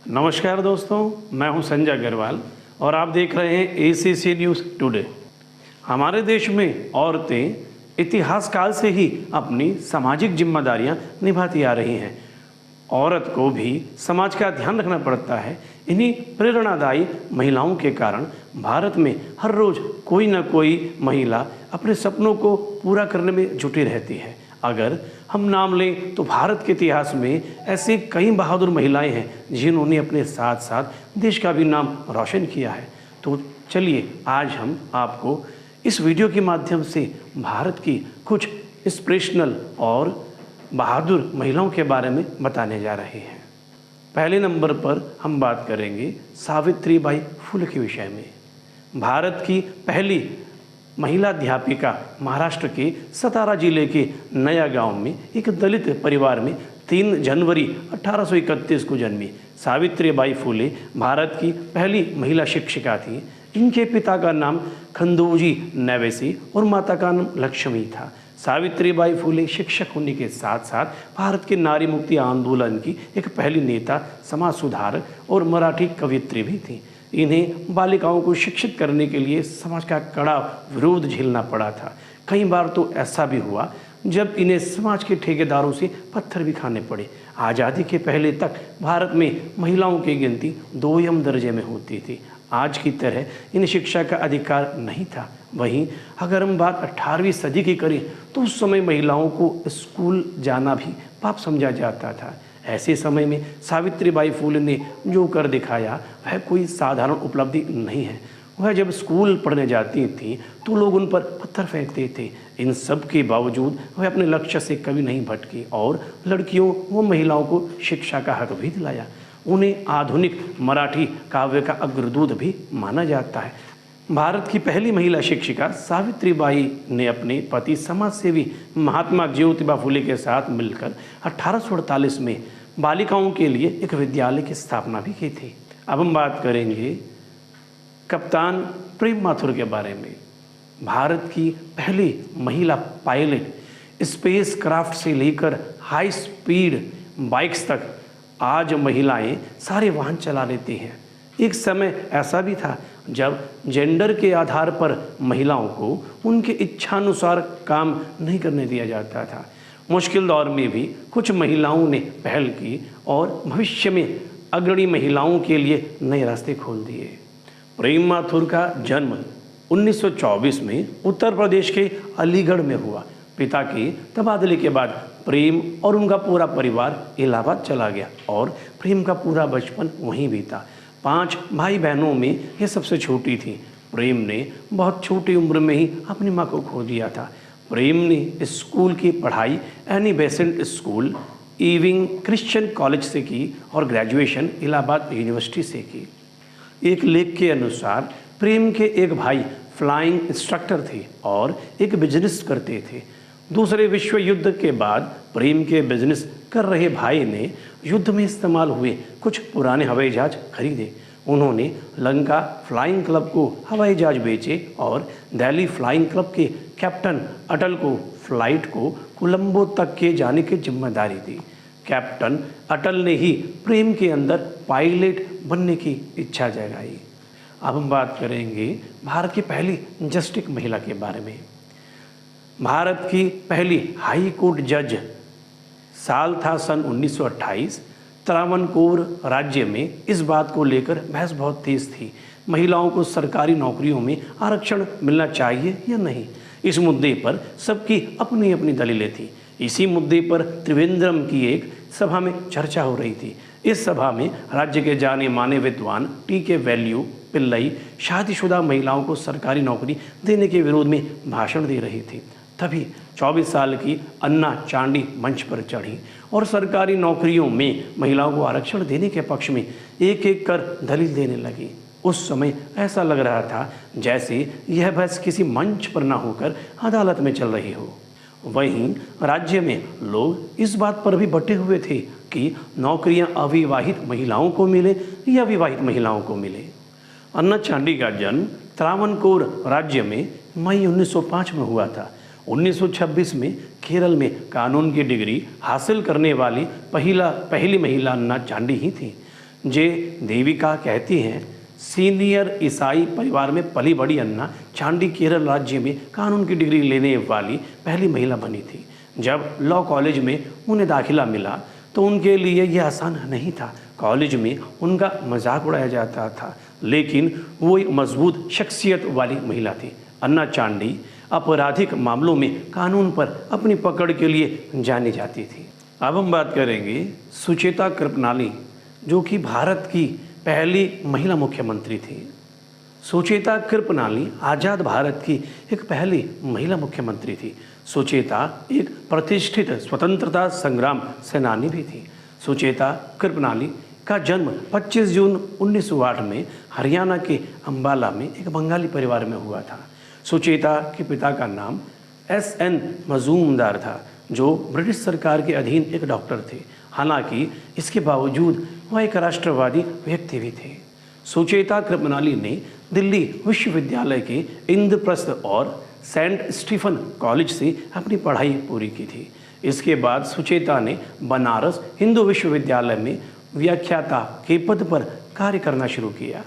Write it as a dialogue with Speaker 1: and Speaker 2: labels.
Speaker 1: नमस्कार दोस्तों, मैं हूं संजय अग्रवाल और आप देख रहे हैं एसीसी न्यूज़ टुडे। हमारे देश में औरतें इतिहास काल से ही अपनी सामाजिक जिम्मेदारियां निभाती आ रही हैं। औरत को भी समाज का ध्यान रखना पड़ता है। इन्हीं प्रेरणादायी महिलाओं के कारण भारत में हर रोज़ कोई न कोई महिला अपने सपनों को पूरा करने में जुटी रहती है। अगर हम नाम लें तो भारत के इतिहास में ऐसी कई बहादुर महिलाएं हैं जिन्होंने अपने साथ साथ देश का भी नाम रोशन किया है। तो चलिए आज हम आपको इस वीडियो के माध्यम से भारत की कुछ इंस्पिरेशनल और बहादुर महिलाओं के बारे में बताने जा रहे हैं। पहले नंबर पर हम बात करेंगे सावित्रीबाई फुले के विषय में। भारत की पहली महिला अध्यापिका महाराष्ट्र के सतारा जिले के नया गांव में एक दलित परिवार में 3 जनवरी 1831 को जन्मी सावित्रीबाई फुले भारत की पहली महिला शिक्षिका थी। इनके पिता का नाम खंडोजी नेवेसी और माता का नाम लक्ष्मी था। सावित्रीबाई फुले शिक्षक होने के साथ साथ भारत के नारी मुक्ति आंदोलन की एक पहली नेता, समाज सुधारक और मराठी कवयित्री भी थी। इन्हें बालिकाओं को शिक्षित करने के लिए समाज का कड़ा विरोध झेलना पड़ा था। कई बार तो ऐसा भी हुआ जब इन्हें समाज के ठेकेदारों से पत्थर भी खाने पड़े। आज़ादी के पहले तक भारत में महिलाओं की गिनती 2ym दर्जे में होती थी। आज की तरह इन्हें शिक्षा का अधिकार नहीं था। वहीं अगर हम बात 18वीं सदी की करें तो उस समय महिलाओं को स्कूल जाना भी पाप समझा जाता था। ऐसे समय में सावित्रीबाई फुले ने जो कर दिखाया वह कोई साधारण उपलब्धि नहीं है। वह जब स्कूल पढ़ने जाती थीं तो लोग उन पर पत्थर फेंकते थे। इन सब के बावजूद वह अपने लक्ष्य से कभी नहीं भटकी और लड़कियों व महिलाओं को शिक्षा का हक भी दिलाया। उन्हें आधुनिक मराठी काव्य का अग्रदूत भी माना जाता है। भारत की पहली महिला शिक्षिका सावित्रीबाई ने अपने पति समाजसेवी महात्मा ज्योतिबा फुले के साथ मिलकर 1848 में बालिकाओं के लिए एक विद्यालय की स्थापना भी की थी। अब हम बात करेंगे कप्तान प्रेम माथुर के बारे में। भारत की पहली महिला पायलट स्पेस क्राफ्ट से लेकर हाई स्पीड बाइक्स तक आज महिलाएं सारे वाहन चला लेती हैं। एक समय ऐसा भी था जब जेंडर के आधार पर महिलाओं को उनके इच्छानुसार काम नहीं करने दिया जाता था। मुश्किल दौर में भी कुछ महिलाओं ने पहल की और भविष्य में अग्रणी महिलाओं के लिए नए रास्ते खोल दिए। प्रेम माथुर का जन्म 1924 में उत्तर प्रदेश के अलीगढ़ में हुआ। पिता के तबादले के बाद प्रेम और उनका पूरा परिवार इलाहाबाद चला गया और प्रेम का पूरा बचपन वहीं बीता। 5 भाई बहनों में ये सबसे छोटी थी। प्रेम ने बहुत छोटी उम्र में ही अपनी माँ को खो दिया था। प्रेम ने स्कूल की पढ़ाई Annie Besant school, Ewing Christian college से की और ग्रेजुएशन इलाहाबाद यूनिवर्सिटी से की। एक लेख के अनुसार प्रेम के एक भाई फ्लाइंग इंस्ट्रक्टर थे और एक बिजनेस करते थे। दूसरे विश्व युद्ध के बाद प्रेम के बिजनेस कर रहे भाई ने युद्ध में इस्तेमाल हुए कुछ पुराने हवाई जहाज खरीदे। उन्होंने लंका फ्लाइंग क्लब को हवाई जहाज बेचे और दिल्ली फ्लाइंग क्लब के कैप्टन अटल को फ्लाइट को कोलंबो तक के जाने की जिम्मेदारी दी। कैप्टन अटल ने ही प्रेम के अंदर पायलट बनने की इच्छा जगाई। अब हम बात करेंगे भारत की पहली जस्टिस महिला के बारे में। भारत की पहली हाई कोर्ट जज साल था सन 1928। त्रावणकोर राज्य में इस बात को लेकर बहस बहुत तेज थी। महिलाओं को सरकारी नौकरियों में आरक्षण मिलना चाहिए या नहीं। इस मुद्दे पर सबकी अपनी अपनी दलीलें थी। इसी मुद्दे पर त्रिवेंद्रम की एक सभा में चर्चा हो रही थी। इस सभा में राज्य के जाने माने विद्वान टी.के. वैल्यू पिल्लई शादीशुदा महिलाओं को सरकारी नौकरी देने के विरोध में भाषण दे रही थी। तभी 24 साल की अन्ना चांडी मंच पर चढ़ी और सरकारी नौकरियों में महिलाओं को आरक्षण देने के पक्ष में एक एक कर दलील देने लगी। उस समय ऐसा लग रहा था जैसे यह बहस किसी मंच पर न होकर अदालत में चल रही हो। वहीं राज्य में लोग इस बात पर भी बटे हुए थे कि नौकरियां अविवाहित महिलाओं को मिले या विवाहित महिलाओं को मिले। अन्ना चांडी का जन्म त्रावणकोर राज्य में मई 1905 में हुआ था। 1926 में केरल में कानून की डिग्री हासिल करने वाली पहली महिला अन्ना चांडी ही थी। जे देविका कहती हैं, सीनियर ईसाई परिवार में पली बड़ी अन्ना चांडी केरल राज्य में कानून की डिग्री लेने वाली पहली महिला बनी थी। जब लॉ कॉलेज में उन्हें दाखिला मिला तो उनके लिए यह आसान नहीं था। कॉलेज में उनका मजाक उड़ाया जाता था, लेकिन वो एक मजबूत शख्सियत वाली महिला थी। अन्ना चांडी आपराधिक मामलों में कानून पर अपनी पकड़ के लिए जानी जाती थी। अब हम बात करेंगे सुचेता कृपलानी, जो कि भारत की पहली महिला मुख्यमंत्री थी। सुचेता कृपलानी आज़ाद भारत की एक पहली महिला मुख्यमंत्री थी। सुचेता एक प्रतिष्ठित स्वतंत्रता संग्राम सेनानी भी थी। सुचेता कृपलानी का जन्म 25 जून 1908 में हरियाणा के अंबाला में एक बंगाली परिवार में हुआ था। सुचेता के पिता का नाम SN मजूमदार था, जो ब्रिटिश सरकार के अधीन एक डॉक्टर थे। हालांकि इसके बावजूद वह एक राष्ट्रवादी व्यक्ति भी थे। सुचेता कृपलानी ने दिल्ली विश्वविद्यालय के इंद्रप्रस्थ और सेंट स्टीफन कॉलेज से अपनी पढ़ाई पूरी की थी। इसके बाद सुचेता ने बनारस हिंदू विश्वविद्यालय में व्याख्याता के पद पर कार्य करना शुरू किया।